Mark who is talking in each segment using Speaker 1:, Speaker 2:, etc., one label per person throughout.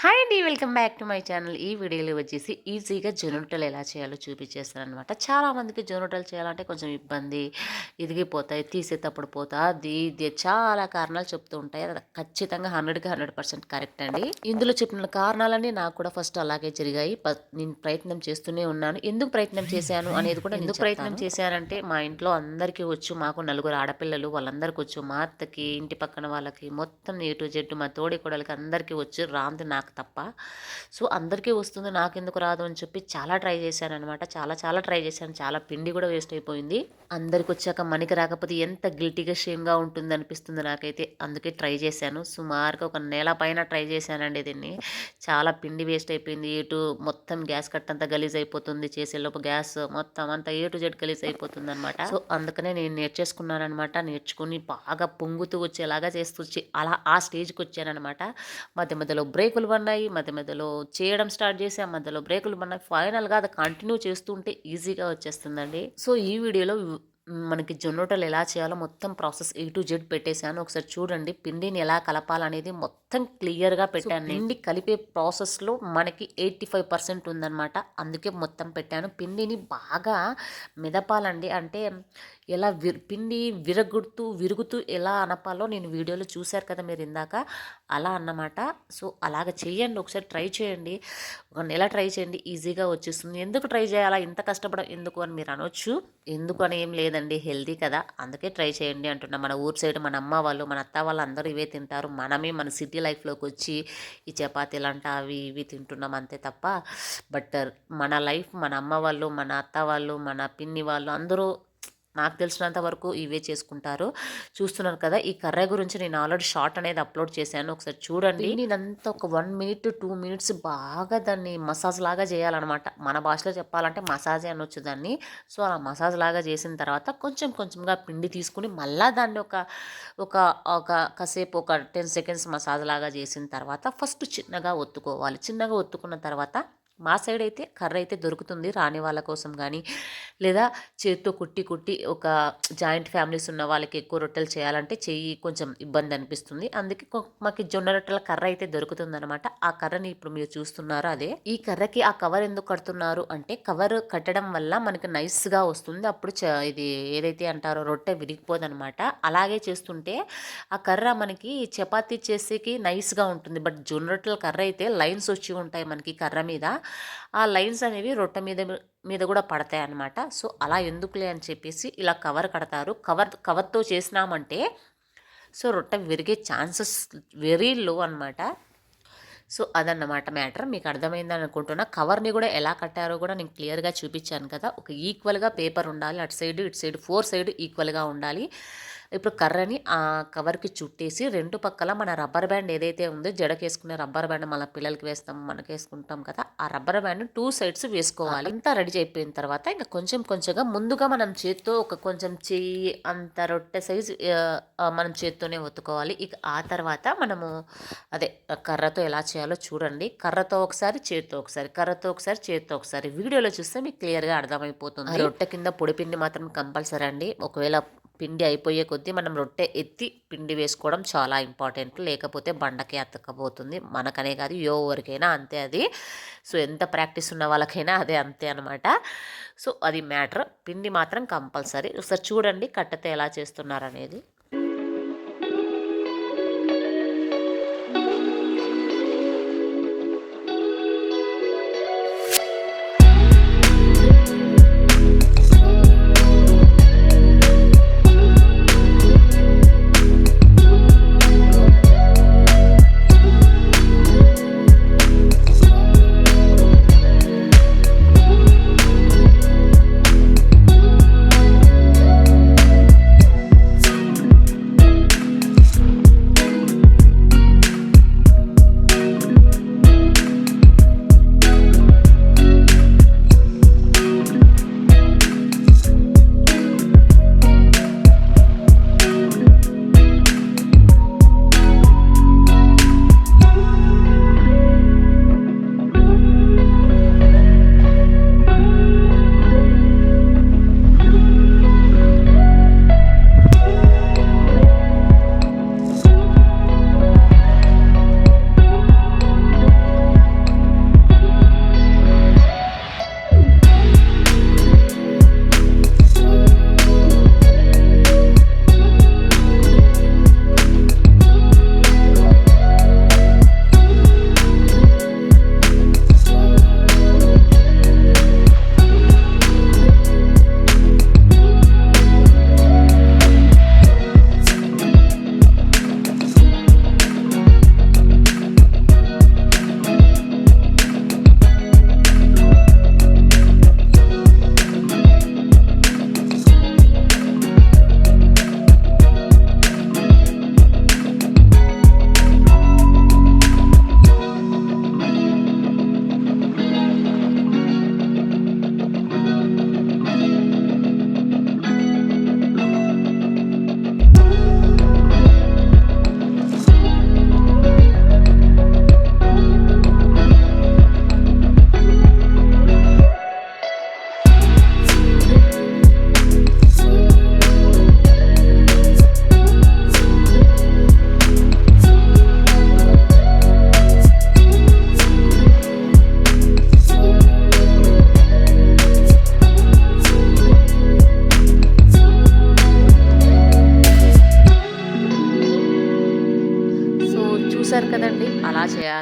Speaker 1: Hi అండి. Welcome back to my channel. ఈ వీడియోలో వచ్చేసి ఈజీగా జొన్నరొట్టెలు ఎలా చేయాలో చూపించేస్తాననమాట. చాలామందికి జొన్నరొట్టెలు చేయాలంటే కొంచెం ఇబ్బంది, ఇరిగిపోతాయి, తీసేటప్పుడు పోతా అది ఇది చాలా కారణాలు చెప్తూ ఉంటాయి. అది ఖచ్చితంగా 100కి 100% కరెక్ట్ అండి. ఇందులో చెప్పిన కారణాలన్నీ నాకు కూడా ఫస్ట్ అలాగే జరిగాయి. నేను ప్రయత్నం చేస్తూనే ఉన్నాను. ఎందుకు ప్రయత్నం చేశాను అనేది కూడా ఎందుకు ప్రయత్నం చేశానంటే మా ఇంట్లో అందరికీ వచ్చు. మాకు నలుగురు ఆడపిల్లలు, వాళ్ళందరికీ వచ్చు. మా అత్తకి, ఇంటి పక్కన వాళ్ళకి, మొత్తం ఏ టు జెడ్ మా తోడి కోడలికి అందరికీ వచ్చు. రాంది నాకు తప్ప. సో అందరికీ వస్తుంది, నాకెందుకు రాదు అని చెప్పి చాలా ట్రై చేశాననమాట. చాలా ట్రై చేశాను. చాలా పిండి కూడా వేస్ట్ అయిపోయింది. అందరికి వచ్చాక మనకి రాకపోతే ఎంత గిల్టీగా షేమ్గా ఉంటుంది అనిపిస్తుంది నాకైతే. అందుకే ట్రై చేశాను. సుమారుగా ఒక నెల పైన ట్రై చేశానండి దీన్ని. చాలా పిండి వేస్ట్ అయిపోయింది. మొత్తం గ్యాస్ కట్ అంతా గలీజ్ అయిపోతుంది. చేసేలోపు గ్యాస్ మొత్తం అంతా ఏ టు జెడ్ గలీజ్ అయిపోతుంది అనమాట. సో అందుకనే నేను నేర్చేసుకున్నానమాట. నేర్చుకుని బాగా పొంగుతూ వచ్చేలాగా చేస్తూ అలా ఆ స్టేజ్కి వచ్చానమాట. మధ్యలో బ్రేకులు పడినాయి, మధ్యలో చేయడం స్టార్ట్ చేసి ఆ మధ్యలో బ్రేకులు పడినాయి. ఫైనల్గా అది కంటిన్యూ చేస్తుంటే ఈజీగా వచ్చేస్తుందండి. సో ఈ వీడియోలో మనకి జొన్నరొట్టెలు ఎలా చేయాలో మొత్తం ప్రాసెస్ ఏ టు జెడ్ పెట్టేశాను. ఒకసారి చూడండి. పిండిని ఎలా కలపాలనేది మొత్తం క్లియర్గా పెట్టాను. పిండి కలిపే ప్రాసెస్లో మనకి 85% ఉందన్నమాట. అందుకే మొత్తం పెట్టాను. పిండిని బాగా మెదపాలండి. అంటే ఎలా పిండి విరుగుతూ ఎలా అనపాలో నేను వీడియోలో చూశారు కదా మీరు ఇందాక, అలా అన్నమాట. సో అలాగ చేయండి. ఒకసారి ట్రై చేయండి. ఒక నెల ట్రై చేయండి, ఈజీగా వచ్చేస్తుంది. ఎందుకు ట్రై చేయాలా, ఇంత కష్టపడడం ఎందుకు అని మీరు అనొచ్చు. ఎందుకు అని ఏం లేదండి, హెల్దీ కదా, అందుకే ట్రై చేయండి అంటున్నా. మన ఊరు సైడ్ మన అమ్మ వాళ్ళు, మన అత్త వాళ్ళు అందరూ ఇవే తింటారు. మనమే మన సిటీ లైఫ్లోకి వచ్చి ఈ చపాతీలు అంట అవి ఇవి తింటున్నాం అంతే తప్ప. బట్ మన లైఫ్, మన అమ్మ వాళ్ళు, మన అత్త వాళ్ళు, మన పిన్ని వాళ్ళు అందరూ నాకు తెలిసినంత వరకు ఇవే చేసుకుంటారు. చూస్తున్నారు కదా, ఈ కర్రీ గురించి నేను ఆల్రెడీ షార్ట్ అనేది అప్లోడ్ చేశాను. ఒకసారి చూడండి. నేనంతా ఒక 1 minute to 2 minutes బాగా దాన్ని మసాజ్ లాగా చేయాలన్నమాట. మన భాషలో చెప్పాలంటే మసాజే అనొచ్చు దాన్ని. సో అలా మసాజ్ లాగా చేసిన తర్వాత కొంచెంగా పిండి తీసుకుని మళ్ళీ దాన్ని ఒక కాసేపు ఒక 10 seconds మసాజ్ లాగా చేసిన తర్వాత ఫస్ట్ చిన్నగా ఒత్తుకోవాలి. చిన్నగా ఒత్తుకున్న తర్వాత మా సైడ్ అయితే కర్ర అయితే దొరుకుతుంది రాని వాళ్ళ కోసం, కానీ లేదా చేత్తో కుట్టి ఒక జాయింట్ ఫ్యామిలీస్ ఉన్న వాళ్ళకి ఎక్కువ రొట్టెలు చేయాలంటే చెయ్యి కొంచెం ఇబ్బంది అనిపిస్తుంది. అందుకే మాకు జొన్న రొట్టెల కర్ర అయితే దొరుకుతుందనమాట. ఆ కర్రని ఇప్పుడు మీరు చూస్తున్నారు అదే. ఈ కర్రకి ఆ కవర్ ఎందుకు కడుతున్నారు అంటే, కవర్ కట్టడం వల్ల మనకి నైస్గా వస్తుంది. అప్పుడు ఇది ఏదైతే అంటారో రొట్టె విరిగిపోదనమాట. అలాగే చేస్తుంటే ఆ కర్ర మనకి చపాతీ చేసేకి నైస్గా ఉంటుంది. బట్ జొన్న రొట్టెల కర్ర అయితే లైన్స్ వచ్చి ఉంటాయి మనకి కర్ర మీద. ఆ లైన్స్ అనేవి రొట్టె మీద కూడా పడతాయి అన్నమాట. సో అలా ఎందుకులే అని చెప్పేసి ఇలా కవర్ కడతారు. కవర్తో చేసినామంటే సో రొట్టె విరిగే ఛాన్సెస్ వెరీ లో అనమాట. సో అదన్నమాట మ్యాటర్. మీకు అర్థమైందని అనుకుంటున్నా. కవర్ని కూడా ఎలా కట్టారో కూడా నేను క్లియర్గా చూపించాను కదా. ఒక ఈక్వల్గా పేపర్ ఉండాలి, అటు సైడ్ ఇటు సైడ్ 4 సైడ్ ఈక్వల్గా ఉండాలి. ఇప్పుడు కర్రని ఆ కవర్కి చుట్టేసి రెండు పక్కల మన రబ్బర్ బ్యాండ్ ఏదైతే ఉందో, జడకేసుకునే రబ్బర్ బ్యాండ్ మన పిల్లలకి వేస్తాం, మనకి వేసుకుంటాం కదా, ఆ రబ్బర్ బ్యాండ్ 2 sides వేసుకోవాలి. అంతా రెడీ అయిపోయిన తర్వాత ఇంకా కొంచెంగా ముందుగా మనం చేత్తో కొంచెం చెయ్యి అంత రొట్టె సైజు మనం చేత్తోనే ఒత్తుకోవాలి. ఇక ఆ తర్వాత మనము అదే కర్రతో ఎలా చేయాలో చూడండి. కర్రతో ఒకసారి, చేత్తో ఒకసారి, కర్రతో ఒకసారి, చేత్తో ఒకసారి. వీడియోలో చూస్తే మీకు క్లియర్గా అర్థమైపోతుంది. రొట్టె కింద పొడి పిండి మాత్రం కంపల్సరీ అండి. ఒకవేళ పిండి అయిపోయే కొద్దీ మనం రొట్టె ఎత్తి పిండి వేసుకోవడం చాలా ఇంపార్టెంట్. లేకపోతే బండకి అతకపోతుంది. మనకనే కాదు, ఎవరికైనా అంతే అది. సో ఎంత ప్రాక్టీస్ ఉన్న వాళ్ళకైనా అదే అంతే అనమాట. సో అది మ్యాటర్. పిండి మాత్రం కంపల్సరీ. ఒకసారి చూడండి కట్టెతో ఎలా చేస్తున్నారనేది.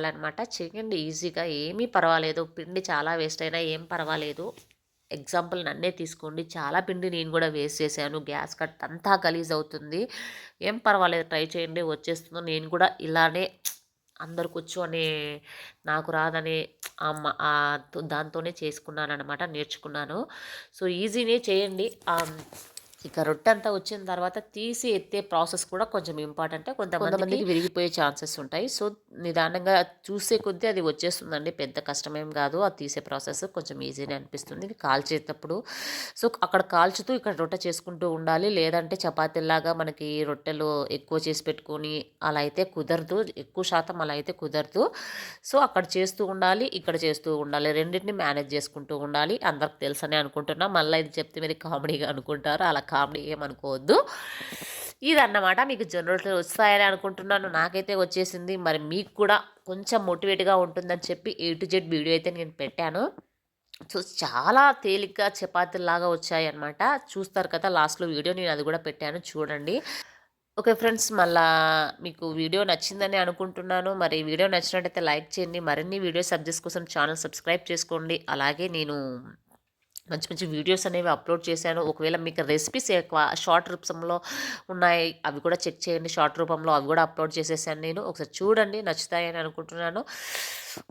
Speaker 1: చేయాలన్నమాట. చేయండి ఈజీగా, ఏమీ పర్వాలేదు. పిండి చాలా వేస్ట్ అయినా ఏం పర్వాలేదు. ఎగ్జాంపుల్ నన్నే తీసుకోండి. చాలా పిండి నేను కూడా వేస్ట్ చేశాను. గ్యాస్ కట్ అంతా గలీజ్ అవుతుంది. ఏం పర్వాలేదు, ట్రై చేయండి, వచ్చేస్తుంది. నేను కూడా ఇలానే అందరికొచ్చు అనే, నాకు రాదనే దాంతోనే చేసుకున్నాననమాట, నేర్చుకున్నాను. సో, ఈజీనే, చేయండి. ఇక రొట్టె అంతా వచ్చిన తర్వాత తీసి ఎత్తే ప్రాసెస్ కూడా కొంచెం ఇంపార్టెంటే. కొంతమందికి విరిగిపోయే ఛాన్సెస్ ఉంటాయి. సో, నిదానంగా చూసే కొద్దీ అది వచ్చేస్తుందండి. పెద్ద కష్టమేం కాదు. అది తీసే ప్రాసెస్ కొంచెం ఈజీనే అనిపిస్తుంది కాల్చేటప్పుడు. సో, అక్కడ కాల్చుతూ ఇక్కడ రొట్టె చేసుకుంటూ ఉండాలి. లేదంటే చపాతీల్లాగా మనకి రొట్టెలు ఎక్కువ చేసి పెట్టుకొని అలా అయితే కుదరదు. ఎక్కువ శాతం అలా అయితే కుదరదు. సో, అక్కడ చేస్తూ ఉండాలి, ఇక్కడ చేస్తూ ఉండాలి. రెండింటిని మేనేజ్ చేసుకుంటూ ఉండాలి. అందరికి తెలుసనే అనుకుంటున్నా. మళ్ళీ ఇది చెప్తే మీరు కామెడీగా అనుకుంటారు. అలా కామెడీ ఏమనుకోవద్దు. ఇదన్నమాట. మీకు జొన్న రొట్టెలు వస్తాయని అనుకుంటున్నాను. నాకైతే వచ్చేసింది. మరి మీకు కూడా కొంచెం మోటివేట్‌గా ఉంటుందని చెప్పి ఏ టు జెడ్ వీడియో అయితే నేను పెట్టాను. సో, చాలా తేలిగ్గా చపాతీల్లాగా వచ్చాయన్నమాట. చూస్తారు కదా, లాస్ట్‌లో వీడియో నేను అది కూడా పెట్టాను, చూడండి. ఓకే ఫ్రెండ్స్, మళ్ళా మీకు వీడియో నచ్చిందని అనుకుంటున్నాను. మరి వీడియో నచ్చినట్టయితే లైక్ చేయండి. మరిన్ని వీడియోస్ సబ్జెక్ట్స్ కోసం ఛానల్ సబ్స్క్రైబ్ చేసుకోండి. అలాగే నేను మంచి మంచి వీడియోస్ అనేవి అప్లోడ్ చేశాను. ఒకవేళ మీకు రెసిపీస్ ఎక్కువ షార్ట్ రూపంలో ఉన్నాయి, అవి కూడా చెక్ చేయండి. షార్ట్ రూపంలో అవి కూడా అప్లోడ్ చేసేసాను నేను. ఒకసారి చూడండి, నచ్చుతాయని అనుకుంటున్నాను.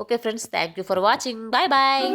Speaker 1: Okay friends, thank you for watching. Bye bye.